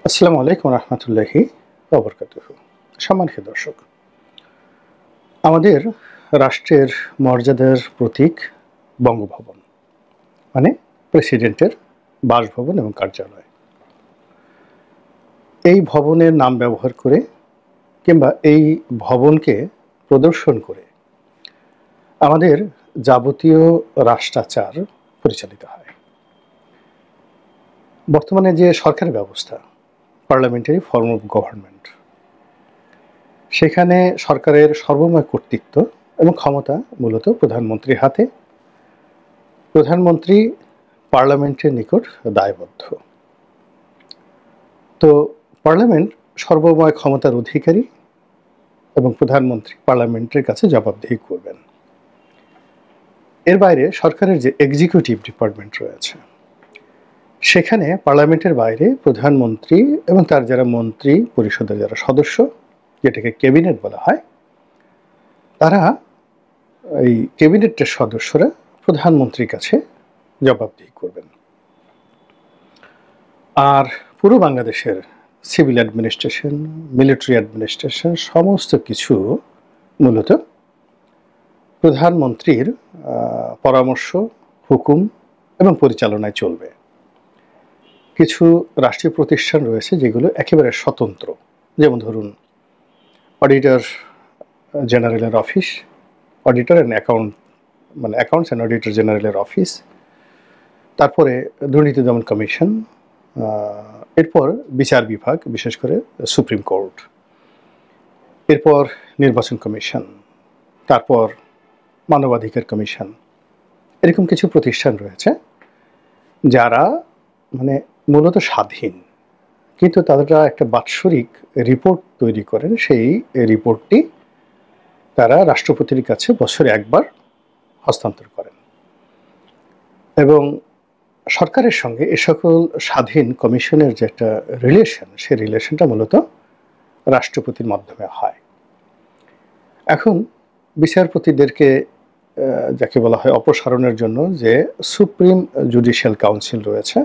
আসসালামু আলাইকুম রহমতুল্লাহি ওয়া বারাকাতুহু। সম্মানিত দর্শক, আমাদের রাষ্ট্রের মর্যাদার প্রতীক বঙ্গভবন, মানে প্রেসিডেন্টের বাসভবন এবং কার্যালয়। এই ভবনের নাম ব্যবহার করে কিংবা এই ভবনকে প্রদর্শন করে আমাদের যাবতীয় রাষ্ট্রাচার পরিচালিত হয়। বর্তমানে যে সরকার ব্যবস্থা, পার্লামেন্টারি ফর্ম অফ গভর্নমেন্ট, সেখানে সরকারের সর্বময় কর্তৃত্ব এবং ক্ষমতা মূলত প্রধানমন্ত্রীর হাতে। প্রধানমন্ত্রী পার্লামেন্টের নিকট দায়বদ্ধ। তো পার্লামেন্ট সর্বময় ক্ষমতার অধিকারী এবং প্রধানমন্ত্রী পার্লামেন্টের কাছে জবাবদিহি করবেন। এর বাইরে সরকারের যে এক্সিকিউটিভ ডিপার্টমেন্ট রয়েছে, সেখানে পার্লামেন্টের বাইরে প্রধানমন্ত্রী এবং তার যারা মন্ত্রী পরিষদের যারা সদস্য, যেটাকে ক্যাবিনেট বলা হয়, তারা এই ক্যাবিনেটের সদস্যরা প্রধানমন্ত্রীর কাছে জবাবদিহি করবেন। আর পুরো বাংলাদেশের সিভিল অ্যাডমিনিস্ট্রেশন, মিলিটারি অ্যাডমিনিস্ট্রেশন সমস্ত কিছু মূলত প্রধানমন্ত্রীর পরামর্শ, হুকুম এবং পরিচালনায় চলবে। কিছু রাষ্ট্রীয় প্রতিষ্ঠান রয়েছে যেগুলো একেবারে স্বতন্ত্র, যেমন ধরুন অডিটর জেনারেলের office, auditor and accounts and auditor জেনারেলের অফিস, তারপরে দুর্নীতি দমন কমিশন, এরপর বিচার বিভাগ, বিশেষ করে সুপ্রিম কোর্ট, এরপর নির্বাচন কমিশন, তারপর মানবাধিকার কমিশন। এরকম কিছু প্রতিষ্ঠান রয়েছে যারা মূলত স্বাধীন, কিন্তু তারা একটা বাৎসরিক রিপোর্ট তৈরি করেন। সেই রিপোর্টটি তারা রাষ্ট্রপতির কাছে বছরে একবার হস্তান্তর করেন এবং সরকারের সঙ্গে এ সকল স্বাধীন কমিশনের যে একটা রিলেশন, সেই রিলেশনটা মূলত রাষ্ট্রপতির মাধ্যমে হয়। এখন বিচারপতিদেরকে যাকে বলা হয় অপসারণের জন্য যে সুপ্রিম জুডিশিয়াল কাউন্সিল রয়েছে,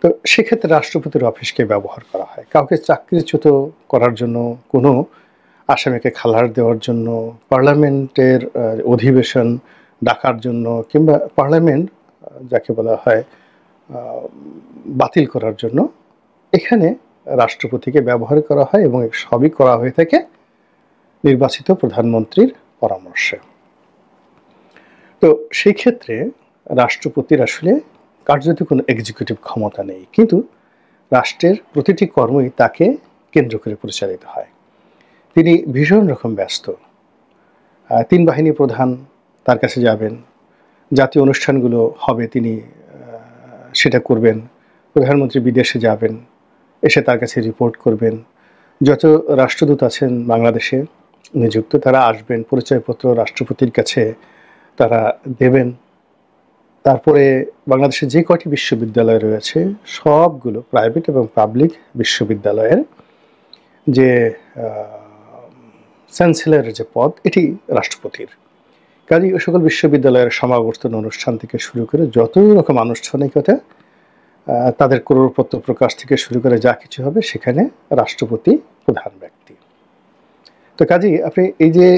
তো সেক্ষেত্রে রাষ্ট্রপতির অফিসকে ব্যবহার করা হয়। কাউকে চাকরিচ্যুত করার জন্য, কোনো আসামিকে খালাস দেওয়ার জন্য, পার্লামেন্টের অধিবেশন ডাকার জন্য, কিংবা পার্লামেন্ট যাকে বলা হয় বাতিল করার জন্য এখানে রাষ্ট্রপতিকে ব্যবহার করা হয় এবং সবই করা হয়ে থাকে নির্বাচিত প্রধানমন্ত্রীর পরামর্শে। তো সেই ক্ষেত্রে রাষ্ট্রপতির আসলে কার্যত কোনো এক্সিকিউটিভ ক্ষমতা নেই, কিন্তু রাষ্ট্রের প্রতিটি কর্মই তাকে কেন্দ্র করে পরিচালিত হয়। তিনি ভীষণ রকম ব্যস্ত। 3 বাহিনী প্রধান তার কাছে যাবেন, জাতীয় অনুষ্ঠানগুলো হবে তিনি সেটা করবেন। প্রধানমন্ত্রী বিদেশে যাবেন, এসে তার কাছে রিপোর্ট করবেন। যত রাষ্ট্রদূত আছেন বাংলাদেশে নিযুক্ত, তারা আসবেন, পরিচয়পত্র রাষ্ট্রপতির কাছে তারা দেবেন। তারপরে বাংলাদেশে যে কয়টি বিশ্ববিদ্যালয় রয়েছে সবগুলো প্রাইভেট এবং পাবলিক বিশ্ববিদ্যালয়ের যে চ্যান্সেলরের যে পদ, এটি রাষ্ট্রপতির। কাজেই ওই সকল বিশ্ববিদ্যালয়ের সমাবর্তন অনুষ্ঠান থেকে শুরু করে যত রকম আনুষ্ঠানিকতা, তাদের করপত্র প্রকাশ থেকে শুরু করে যা কিছু হবে, সেখানে রাষ্ট্রপতি প্রধান ব্যক্তি। তো কাজেই আপনি এই যে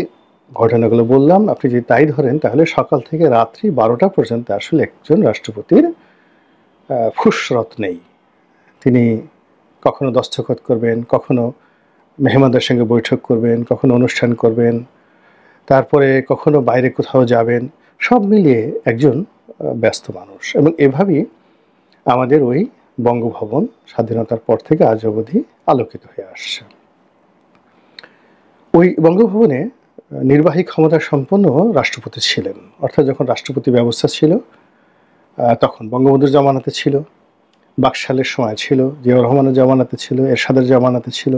ঘটনাগুলো বললাম, আপনি যদি তাই ধরেন, তাহলে সকাল থেকে রাত্রি 12টা পর্যন্ত আসলে একজন রাষ্ট্রপতির ফুসরত নেই। তিনি কখনো দস্তখত করবেন, কখনো মেহমানদের সঙ্গে বৈঠক করবেন, কখনো অনুষ্ঠান করবেন, তারপরে কখনো বাইরে কোথাও যাবেন, সব মিলিয়ে একজন ব্যস্ত মানুষ। এবং এভাবেই আমাদের ওই বঙ্গভবন স্বাধীনতার পর থেকে আজ অবধি আলোকিত হয়ে আসছে। ওই বঙ্গভবনে নির্বাহী ক্ষমতা সম্পন্ন রাষ্ট্রপতি ছিলেন, অর্থাৎ যখন রাষ্ট্রপতি ব্যবস্থা ছিল তখন বঙ্গবন্ধুর জামানাতে ছিল, বাকশালের সময় ছিল, জিয়াউর রহমানের জামানাতে ছিল, এরশাদের জামানাতে ছিল,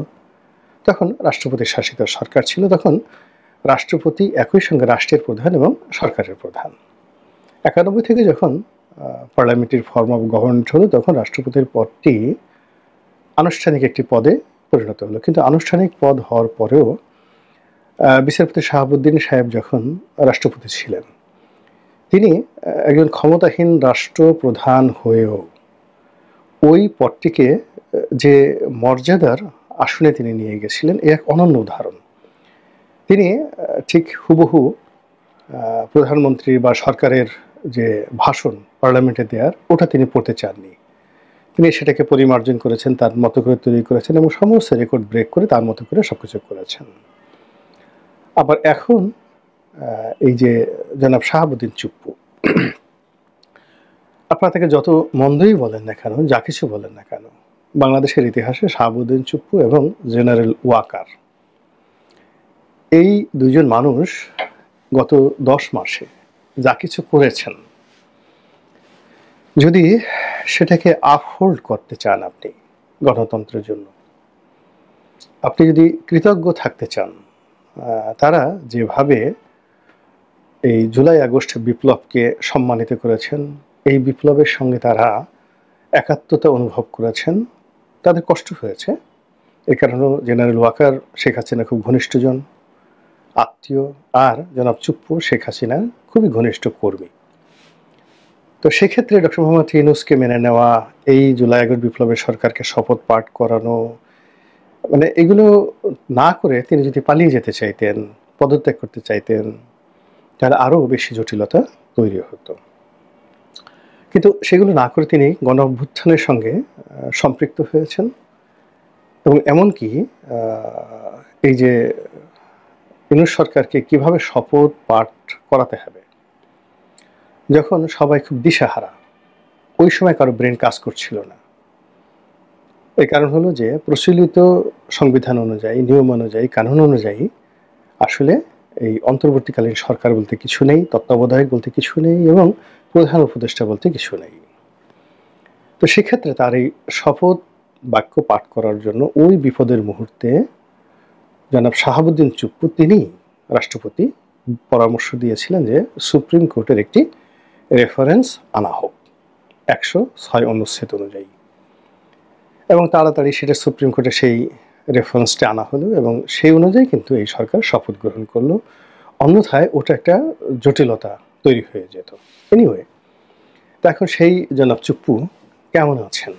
তখন রাষ্ট্রপতি শাসিত সরকার ছিল। তখন রাষ্ট্রপতি একই সঙ্গে রাষ্ট্রের প্রধান এবং সরকারের প্রধান। 91 থেকে যখন পার্লামেন্টারি ফর্ম অফ গভর্নমেন্ট হলো, তখন রাষ্ট্রপতির পদটি আনুষ্ঠানিক একটি পদে পরিণত হলো। কিন্তু আনুষ্ঠানিক পদ হওয়ার পরেও বিচারপতি শাহাবুদ্দিন সাহেব যখন রাষ্ট্রপতি ছিলেন, তিনি একজন ক্ষমতাহীন রাষ্ট্রপ্রধান হয়েও ওই পদটিকে যে মর্যাদার আসনে তিনি নিয়ে গেছিলেন, এ এক অনন্য উদাহরণ। তিনি ঠিক হুবহু প্রধানমন্ত্রী বা সরকারের যে ভাষণ পার্লামেন্টে দেওয়ার, ওটা তিনি পড়তে চাননি। তিনি সেটাকে পরিমার্জন করেছেন, তার মতো করে তৈরি করেছেন এবং সমস্ত রেকর্ড ব্রেক করে তার মতো করে সবকিছু করেছেন। আবার এখন এই যে জনাব শাহাবুদ্দিন চুপ্পু, আপনারা তাকে যত মন্দই বলেন না কেন, যা কিছু বলেন না কেন, বাংলাদেশের ইতিহাসে শাহাবুদ্দিন চুপ্পু এবং জেনারেল ওয়াকার, এই দুইজন মানুষ গত 10 মাসে যা কিছু করেছেন, যদি সেটাকে আপহোল্ড করতে চান আপনি গণতন্ত্রের জন্য, আপনি যদি কৃতজ্ঞ থাকতে চান, তারা যেভাবে এই জুলাই আগস্ট বিপ্লবকে সম্মানিত করেছেন, এই বিপ্লবের সঙ্গে তারা একাত্মতা অনুভব করেছেন, তাদের কষ্ট হয়েছে। এ কারণে জেনারেল ওয়াকার শেখ হাসিনা খুব ঘনিষ্ঠজন, আত্মীয়, আর জনাব চুপ্পু শেখ হাসিনার খুবই ঘনিষ্ঠ কর্মী। তো সেক্ষেত্রে ডক্টর মোহাম্মদ ইউনূসকে মেনে নেওয়া, এই জুলাই আগস্ট বিপ্লবের সরকারকে শপথ পাঠ করানো, মানে এগুলো না করে তিনি যদি পালিয়ে যেতে চাইতেন, পদত্যাগ করতে চাইতেন, তাহলে আরও বেশি জটিলতা তৈরি হতো। কিন্তু সেগুলো না করে তিনি গণ অভ্যুত্থানের সঙ্গে সম্পৃক্ত হয়েছেন এবং এমনকি এই যে ইউনূস সরকারকে কিভাবে শপথ পাঠ করাতে হবে, যখন সবাই খুব দিশাহারা, ওই সময় কারো ব্রেন কাজ করছিল না। এর কারণ হলো যে প্রচলিত সংবিধান অনুযায়ী, নিয়ম অনুযায়ী, কানুন অনুযায়ী আসলে এই অন্তর্বর্তীকালীন সরকার বলতে কিছু নেই, তত্ত্বাবধায়ক বলতে কিছু নেই এবং প্রধান উপদেষ্টা বলতে কিছু নেই। তো সেক্ষেত্রে তার এই শপথ বাক্য পাঠ করার জন্য ওই বিপদের মুহূর্তে জনাব শাহাবুদ্দিন চুপ্পু তিনি রাষ্ট্রপতি পরামর্শ দিয়েছিলেন যে সুপ্রিম কোর্টের একটি রেফারেন্স আনা হোক 106 অনুচ্ছেদ অনুযায়ী, এবং তাড়াতাড়ি সেটা সুপ্রিম কোর্টে সেই রেফারেন্সটা আনা হলো এবং সেই অনুযায়ী কিন্তু এই সরকার শপথ গ্রহণ করলো। অন্যথায় ওটা একটা জটিলতা তৈরি হয়ে যেত। এনিওয়ে, তো এখন সেই জনাব চুপ্পু কেমন আছেন,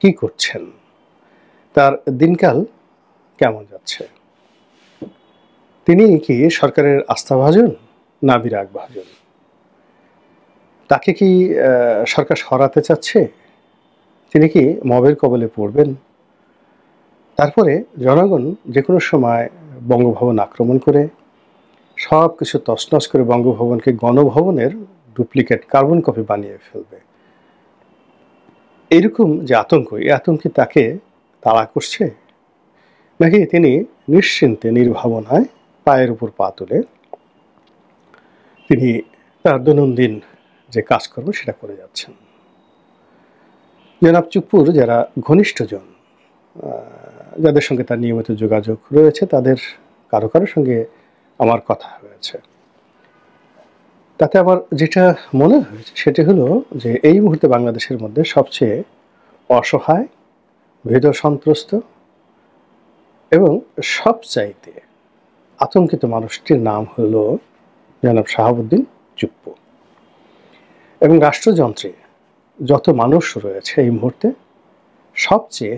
কি করছেন, তার দিনকাল কেমন যাচ্ছে? তিনি কি সরকারের আস্থাভাজন না বিরাগভাজন? তাকে কি সরকার সরাতে চাচ্ছে? তিনি কি মবের কবলে পড়বেন? তারপরে জনগণ যে কোনো সময় বঙ্গভবন আক্রমণ করে সব কিছু তছনছ করে বঙ্গভবনকে গণভবনের ডুপ্লিকেট কার্বন কপি বানিয়ে ফেলবে, এইরকম যে আতঙ্ক, এই আতঙ্কে তাকে তাড়া করছে, নাকি তিনি নিশ্চিন্তে নির্ভাবনায় পায়ের উপর পা তুলে তিনি তার দৈনন্দিন যে কাজকর্ম সেটা করে যাচ্ছেন? জনাব চুপ্পুর যারা ঘনিষ্ঠজন, যাদের সঙ্গে তার নিয়মিত যোগাযোগ রয়েছে, তাদের কারো কারোর সঙ্গে আমার কথা হয়েছে। তাতে আমার যেটা মনে হয়েছে সেটা হলো যে এই মুহূর্তে বাংলাদেশের মধ্যে সবচেয়ে অসহায়, ভীত সন্ত্রস্ত এবং সবচাইতে আতঙ্কিত মানুষটির নাম হলো জনাব শাহাবুদ্দিন চুপ্পু। এবং রাষ্ট্রযন্ত্রে যত মানুষ রয়েছে এই মুহূর্তে সবচেয়ে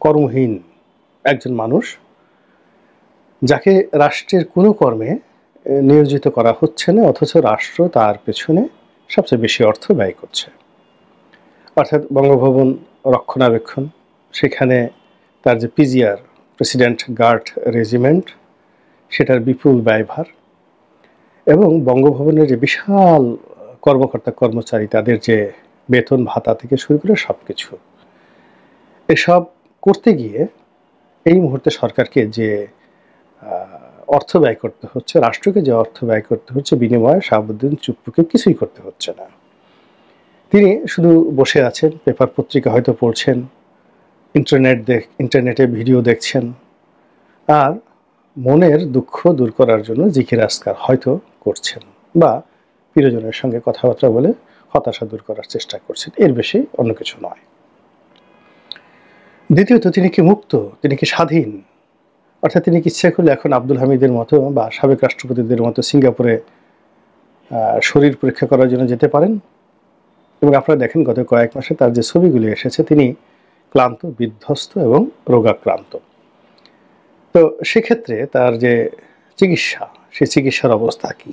কর্মহীন একজন মানুষ, যাকে রাষ্ট্রের কোনো কর্মে নিয়োজিত করা হচ্ছে না, অথচ রাষ্ট্র তার পেছনে সবচেয়ে বেশি অর্থ ব্যয় করছে। অর্থাৎ বঙ্গভবন রক্ষণাবেক্ষণ, সেখানে তার যে পিজিআর, প্রেসিডেন্ট গার্ড রেজিমেন্ট, সেটার বিপুল ব্যয়ভার, এবং বঙ্গভবনের যে বিশাল কর্মকর্তা কর্মচারী, তাদের যে বেতন ভাতা থেকে শুরু করে সব কিছু, এসব করতে গিয়ে এই মুহূর্তে সরকারকে যে অর্থ ব্যয় করতে হচ্ছে, রাষ্ট্রকে যে অর্থ ব্যয় করতে হচ্ছে, বিনিময়ে শাহাবুদ্দিন চুপ্পুকে কিছুই করতে হচ্ছে না। তিনি শুধু বসে আছেন, পেপার পত্রিকা হয়তো পড়ছেন, ইন্টারনেটে ভিডিও দেখছেন, আর মনের দুঃখ দূর করার জন্য জিকির আজকার হয়তো করছেন, বা প্রিয়জনের সঙ্গে কথাবার্তা বলে হতাশা দূর করার চেষ্টা করছেন, এর বেশি অন্য কিছু নয়। দ্বিতীয়ত, তিনি কি মুক্ত, তিনি কি স্বাধীন? অর্থাৎ তিনি কি ইচ্ছা করলে এখন আব্দুল হামিদের মতো বা সাবেক রাষ্ট্রপতিদের মতো সিঙ্গাপুরে শরীর পরীক্ষা করার জন্য যেতে পারেন? এবং আপনারা দেখেন গত কয়েক মাসে তার যে ছবিগুলি এসেছে তিনি ক্লান্ত, বিধ্বস্ত এবং রোগাক্রান্ত। তো সেক্ষেত্রে তার যে চিকিৎসা, সেই চিকিৎসার অবস্থা কি?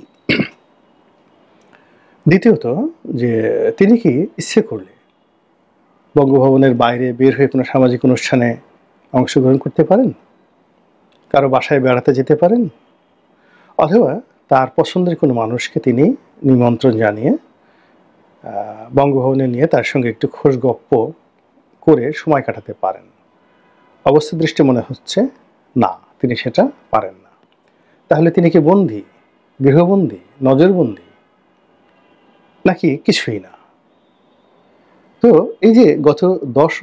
দ্বিতীয়ত যে তিনি কি ইচ্ছে করলে বঙ্গভবনের বাইরে বের হয়ে কোনো সামাজিক অনুষ্ঠানে অংশগ্রহণ করতে পারেন? কারো বাসায় বেড়াতে যেতে পারেন? অথবা তার পছন্দের কোনো মানুষকে তিনি নিমন্ত্রণ জানিয়ে বঙ্গভবনে নিয়ে তার সঙ্গে একটু খোশগপ্প করে সময় কাটাতে পারেন? অবস্থা দৃষ্টি মনে হচ্ছে না, তিনি সেটা পারেন না। তাহলে তিনি কি বন্দী, গৃহবন্দী, নজরবন্দী, নাকি কিছুই না? তো এই যে গত 10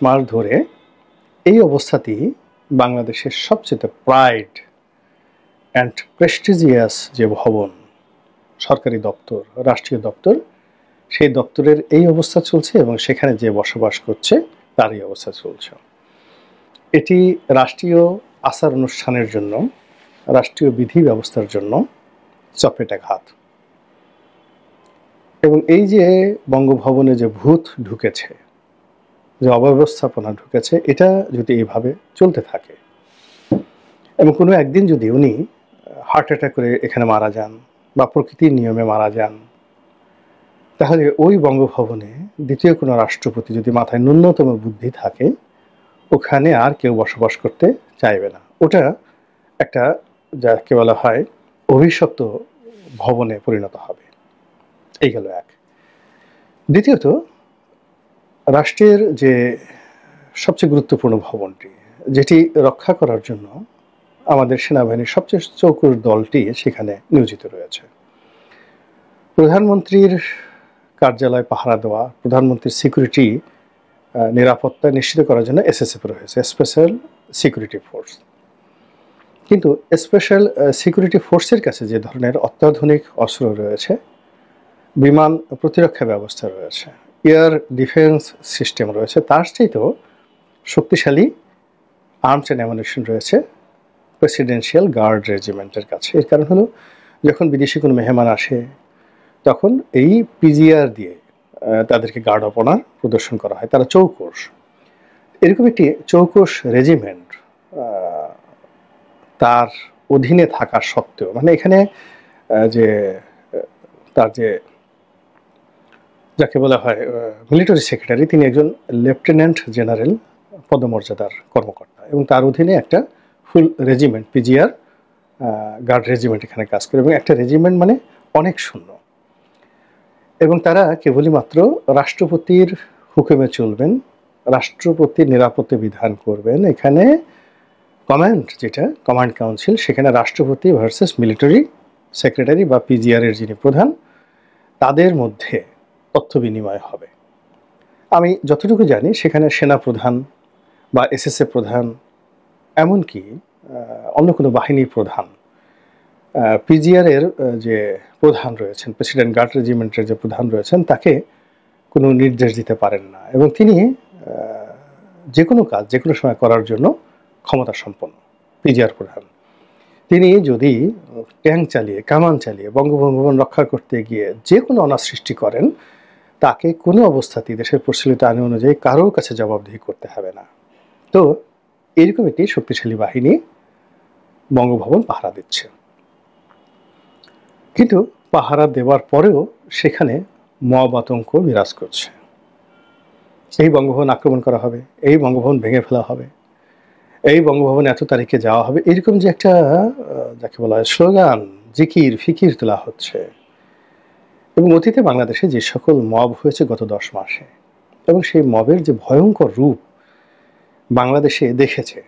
মাস ধরে এই অবস্থাতেই বাংলাদেশের সবচেয়ে প্রাইড অ্যান্ড প্রেস্টিজিয়াস যে ভবন, সরকারি দপ্তর, রাষ্ট্রীয় দপ্তর, সেই দপ্তরের এই অবস্থা চলছে এবং সেখানে যে বসবাস করছে তার এই অবস্থা চলছে। এটি রাষ্ট্রীয় আচার অনুষ্ঠানের জন্য, রাষ্ট্রীয় বিধি ব্যবস্থার জন্য চপেটাঘাত। এবং এই যে বঙ্গভবনে যে ভূত ঢুকেছে, যে অব্যবস্থাপনা ঢুকেছে, এটা যদি এইভাবে চলতে থাকে এবং কোনো একদিন যদি উনি হার্ট অ্যাটাক করে এখানে মারা যান বা প্রকৃতির নিয়মে মারা যান, তাহলে ওই বঙ্গভবনে দ্বিতীয় কোনো রাষ্ট্রপতি যদি মাথায় ন্যূনতম বুদ্ধি থাকে, ওখানে আর কেউ বসবাস করতে চাইবে না। ওটা একটা, যাকে বলা হয়, অভিশপ্ত ভবনে পরিণত হবে। এই গেল এক। দ্বিতীয়ত, রাষ্ট্রের যে সবচেয়ে গুরুত্বপূর্ণ ভবনটি, যেটি রক্ষা করার জন্য আমাদের সেনাবাহিনীর সবচেয়ে চৌকুর দলটি সেখানে নিয়োজিত রয়েছে। প্রধানমন্ত্রীর কার্যালয় পাহারা দেওয়া, প্রধানমন্ত্রীর সিকিউরিটি নিরাপত্তা নিশ্চিত করার জন্য এসএসএফ রয়েছে, স্পেশাল সিকিউরিটি ফোর্স। কিন্তু স্পেশাল সিকিউরিটি ফোর্সের কাছে যে ধরনের অত্যাধুনিক অস্ত্র রয়েছে, বিমান প্রতিরক্ষা ব্যবস্থা রয়েছে, এয়ার ডিফেন্স সিস্টেম রয়েছে, তার চাইতেও শক্তিশালী আর্মস অ্যান্ড অ্যামুনিশন রয়েছে প্রেসিডেন্সিয়াল গার্ড রেজিমেন্টের কাছে। এর কারণ হলো, যখন বিদেশি কোনো মেহমান আসে তখন এই পিজিআর দিয়ে তাদেরকে গার্ড অফ অনার প্রদর্শন করা হয়। তারা চৌকস, এরকম একটি চৌকস রেজিমেন্ট তার অধীনে থাকা সত্ত্বেও, মানে এখানে যে তার যে, যাকে বলা হয় মিলিটারি সেক্রেটারি, তিনি একজন লেফটেন্যান্ট জেনারেল পদমর্যাদার কর্মকর্তা এবং তার অধীনে একটা ফুল রেজিমেন্ট, পিজিআর গার্ড রেজিমেন্ট এখানে কাজ করে। এবং একটা রেজিমেন্ট মানে অনেক শূন্য, এবং তারা কেবলই মাত্র রাষ্ট্রপতির হুকুমে চলবেন, রাষ্ট্রপতির নিরাপত্তা বিধান করবেন। এখানে কমান্ড, যেটা কমান্ড কাউন্সিল, সেখানে রাষ্ট্রপতি ভার্সেস মিলিটারি সেক্রেটারি বা পিজিআর এর যিনি প্রধান, তাদের মধ্যে তথ্য বিনিময় হবে। আমি যতটুকু জানি সেখানে সেনা প্রধান বা এসএসএফ প্রধান, এমনকি অন্য কোনো বাহিনীর প্রধান, পিজিআর এর যে প্রধান রয়েছেন, প্রেসিডেন্ট গার্ড রেজিমেন্টের যে প্রধান রয়েছেন, তাকে কোনো নির্দেশ দিতে পারেন না এবং তিনি যে কোনো কাজ যে কোনো সময় করার জন্য ক্ষমতা সম্পন্ন পিজিআর প্রধান। তিনি যদি ট্যাঙ্ক চালিয়ে, কামান চালিয়ে বঙ্গভবন রক্ষা করতে গিয়ে যে কোনো অনার সৃষ্টি করেন, তাকে কোনো অবস্থাতেই দেশের প্রচলিত আইন অনুযায়ী কারোর কাছে জবাবদিহি করতে হবে না। তো এরকম একটি শক্তিশালী বাহিনী বঙ্গভবন পাহারা দিচ্ছে। কিন্তু পাহারা দেওয়ার পরেও সেখানে মব আতঙ্ক বিরাজ করছে। এই বঙ্গভবন আক্রমণ করা হবে, এই বঙ্গভবন ভেঙে ফেলা হবে, এই বঙ্গভবন এত তারিখে যাওয়া হবে, এরকম যে একটা, যাকে বলা হয়, স্লোগান, জিকির ফিকির তোলা হচ্ছে। এবং অতীতে বাংলাদেশে যে সকল মব হয়েছে গত 10 মাসে, এবং সেই মবের যে ভয়ঙ্কর রূপ বাংলাদেশ দেখেছে,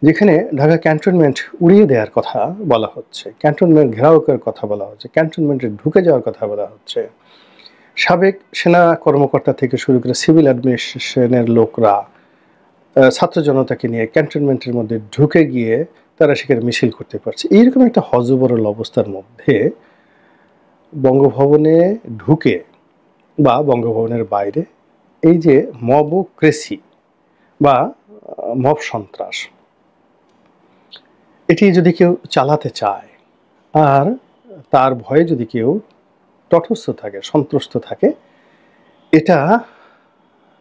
যেখানে ঢাকা ক্যান্টনমেন্ট উড়িয়ে দেওয়ার কথা বলা হচ্ছে, ক্যান্টনমেন্ট ঘেরাও করার কথা বলা হচ্ছে, ক্যান্টনমেন্টে ঢুকে যাওয়ার কথা বলা হচ্ছে। সাবেক সেনা কর্মকর্তা থেকে শুরু করে সিভিল অ্যাডমিনিস্ট্রেশনের লোকরা ছাত্র জনতাকে নিয়ে ক্যান্টনমেন্টের মধ্যে ঢুকে গিয়ে তারা সেখানে মিছিল করতে পারছে। এইরকম একটা হযবরল অবস্থার মধ্যে বঙ্গভবনে ঢুকে বা বঙ্গভবনের বাইরে এই যে মবক্রেসি বা মব সন্ত্রাস, এটি যদি কেউ চালাতে চায় আর তার ভয়ে যদি কেউ তটস্থ থাকে, সন্ত্রস্ত থাকে, এটা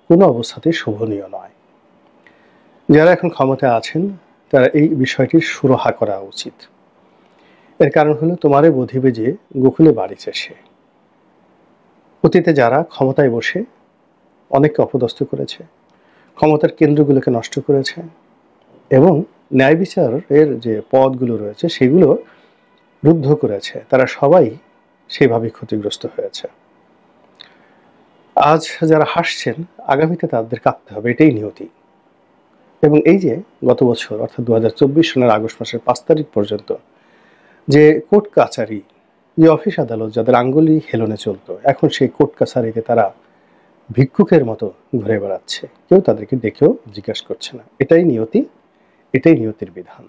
কোনো অবস্থাতেই শোভনীয় নয়। যারা এখন ক্ষমতায় আছেন তারা এই বিষয়টির সুরাহা করা উচিত। এর কারণ হলো, তোমারে বধিবে যে গোকুলে বাড়িছে সে। অতীতে যারা ক্ষমতায় বসে অনেককে অপদস্থ করেছে, ক্ষমতার কেন্দ্রগুলোকে নষ্ট করেছে এবং ন্যায় বিচারের যে পদগুলো রয়েছে সেগুলো রুদ্ধ করেছে, তারা সবাই সেইভাবে ক্ষতিগ্রস্ত হয়েছে। আজ যারা হাসছেন, আগামীতে তাদের কাঁদতে হবে, এটাই নিয়তি। এবং এই যে গত বছর অর্থাৎ 2024 সনের আগস্ট মাসের 5 তারিখ পর্যন্ত যে কোর্ট কাছারি, যে অফিস আদালত যাদের আঙ্গুলি হেলনে চলতো, এখন সেই কোর্ট কাছারিতে তারা ভিক্ষুকের মতো ঘুরে বেড়াচ্ছে, কেউ তাদেরকে দেখেও জিজ্ঞাসা করছে না। এটাই নিয়তি, এটাই নিয়তির বিধান।